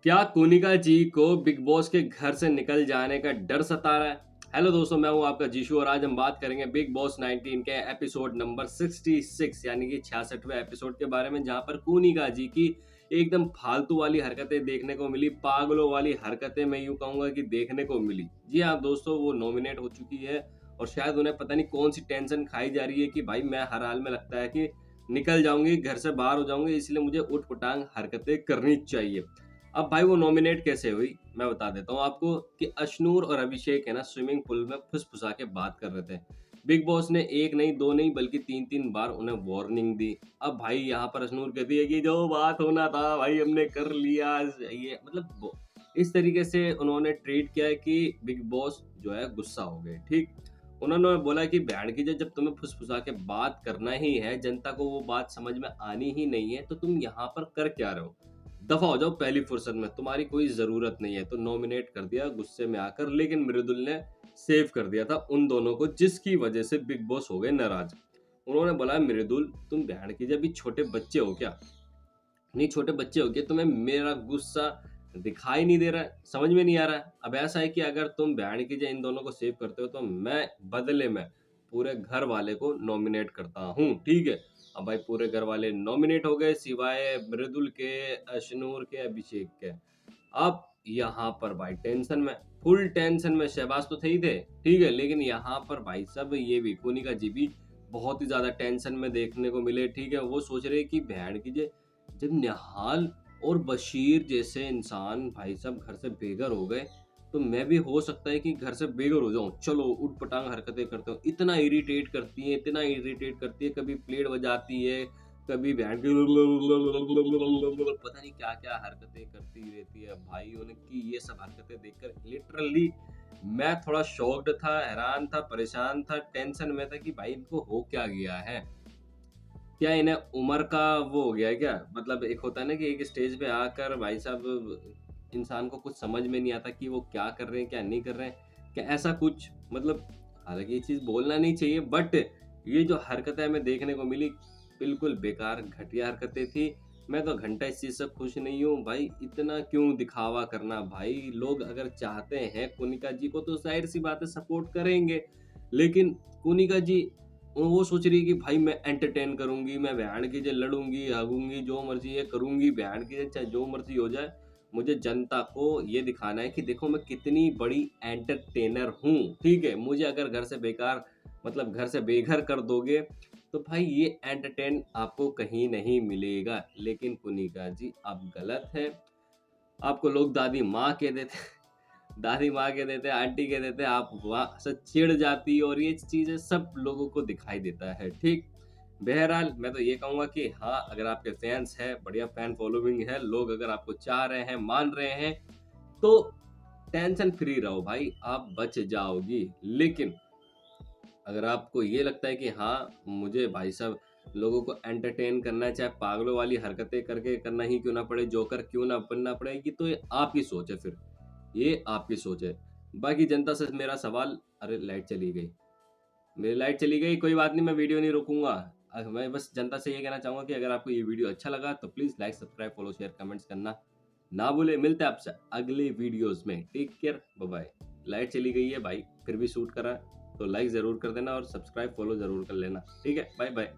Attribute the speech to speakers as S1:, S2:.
S1: क्या कोनिका जी को big boss के घर से निकल जाने का डर सता रहा है? हेलो दोस्तों, मैं हूं आपका जीशु और आज हम बात करेंगे बिग बॉस 19 के एपिसोड नंबर 66 यानी कि 66वें एपिसोड के बारे में, जहां पर कोनिका जी की एकदम फालतू वाली हरकतें देखने को मिली, पागलों वाली हरकतें मैं यूं कहूंगा कि देखने को मिली। जी हाँ दोस्तों, वो नॉमिनेट हो चुकी है और शायद उन्हें पता नहीं कौन सी टेंशन खाई जा रही है कि भाई मैं हर हाल में लगता है कि निकल जाऊंगी, घर से बाहर हो जाऊंगी, इसलिए मुझे उठ पटांग हरकतें करनी चाहिए। अब भाई वो नॉमिनेट कैसे हुई मैं बता देता हूँ आपको कि अशनूर और अभिषेक है ना स्विमिंग पूल में फुसफुसा के बात कर रहे थे। बिग बॉस ने एक नहीं दो नहीं बल्कि तीन तीन बार उन्हें वार्निंग दी। अब भाई यहाँ पर अशनूर कहती है कि जो बात होना था भाई हमने कर लिया, ये मतलब इस तरीके से उन्होंने ट्रीट किया है कि बिग बॉस जो है गुस्सा हो गए। ठीक, उन्होंने बोला कि बैंड की जब तुम्हें फुसफुसा के बात करना ही है, जनता को वो बात समझ में आनी ही नहीं है, तो तुम यहाँ पर कर क्या रहे हो? दफा हो जाओ पहली फुर्सत में, तुम्हारी कोई जरूरत नहीं है। तो नॉमिनेट कर दिया गुस्से में आकर, लेकिन मृदुल ने सेव कर दिया था उन दोनों को, जिसकी वजह से बिग बॉस हो गए नाराज। उन्होंने बोला मृदुल तुम बहन की जब छोटे बच्चे हो क्या? नहीं छोटे बच्चे हो क्या? तुम्हें मेरा गुस्सा दिखाई नहीं दे रहा है, समझ में नहीं आ रहा है? अब ऐसा है कि अगर तुम बहन की इन दोनों को सेव करते हो तो मैं बदले में पूरे घर वाले को नॉमिनेट करता हूँ। ठीक है, अब भाई पूरे घर वाले नॉमिनेट हो गए सिवाय मृदुल के, अशनूर के, अभिषेक के। अब यहाँ पर भाई टेंशन में, फुल टेंशन में शहबाज तो थे ही थे, ठीक है, लेकिन यहाँ पर भाई सब ये भी कोनिका जी भी बहुत ही ज्यादा टेंशन में देखने को मिले। ठीक है, वो सोच रहे कि बहन की जब निहाल और बशीर जैसे इंसान भाई साहब घर से बेघर हो गए, तो मैं भी हो सकता है कि घर से बेघर हो जाऊं। चलो उठ पटांग हरकतें करते हो, इतना इरिटेट करती है, इतना इरिटेट करती है, कभी प्लेट बजाती है, कभी बैंड की पता नहीं क्या क्या हरकतें करती रहती है। भाई उनकी ये सब हरकतें देखकर लिटरली मैं थोड़ा शॉक्ड था, हैरान था, परेशान था, टेंशन में था कि भाई इनको हो क्या गया है। क्या इन्हें उम्र का वो हो गया है क्या? मतलब एक होता है ना कि एक स्टेज पे आकर भाई साहब इंसान को कुछ समझ में नहीं आता कि वो क्या कर रहे हैं, क्या नहीं कर रहे हैं, क्या ऐसा कुछ मतलब। हालांकि ये चीज बोलना नहीं चाहिए, बट ये जो हरकतें हमें देखने को मिली बिल्कुल बेकार घटिया हरकतें थी। मैं तो घंटा इस चीज से खुश नहीं हूँ भाई। इतना क्यों दिखावा करना? भाई लोग अगर चाहते हैं कोनिका जी को तो जाहिर सी बात है सपोर्ट करेंगे, लेकिन कोनिका जी वो सोच रही है कि भाई मैं एंटरटेन करूंगी, मैं बहन की जय लड़ूंगी, हगूंगी, जो मर्जी ये करूंगी, बहन की जय चाहे जो मर्जी हो जाए। मुझे जनता को ये दिखाना है कि देखो मैं कितनी बड़ी एंटरटेनर हूँ। ठीक है, मुझे अगर घर से बेकार मतलब घर से बेघर कर दोगे तो भाई ये एंटरटेन आपको कहीं नहीं मिलेगा। लेकिन पुनिका जी आप गलत है। आपको लोग दादी माँ कह देते, दादी माँ कह देते, आंटी कह देते, आप वहाँ से चिढ़ जाती और ये चीजें सब लोगों को दिखाई देता है। ठीक, बहरहाल मैं तो ये कहूंगा कि हाँ, अगर आपके फैंस है, बढ़िया फैन फॉलोइंग है, लोग अगर आपको चाह रहे हैं, मान रहे हैं, तो टेंशन फ्री रहो भाई, आप बच जाओगी। लेकिन अगर आपको ये लगता है कि हाँ मुझे भाई साहब लोगों को एंटरटेन करना है, चाहे पागलों वाली हरकतें करके करना ही क्यों ना पड़े, जोकर क्यों ना बनना पड़ेगी, तो ये आपकी सोच है। फिर ये आपकी सोच है। बाकी जनता से मेरा सवाल, अरे लाइट चली गई, मेरी लाइट चली गई, कोई बात नहीं, मैं वीडियो नहीं रोकूंगा। मैं बस जनता से ये कहना चाहूंगा कि अगर आपको ये वीडियो अच्छा लगा तो please like, subscribe, follow, share, comments करना ना भूले। मिलते हैं आपसे अगले वीडियोस में। Take care, bye bye. Light चली गई है भाई, फिर भी शूट करा, तो लाइक जरूर कर देना और सब्सक्राइब फॉलो जरूर कर लेना। ठीक है, बाय बाय।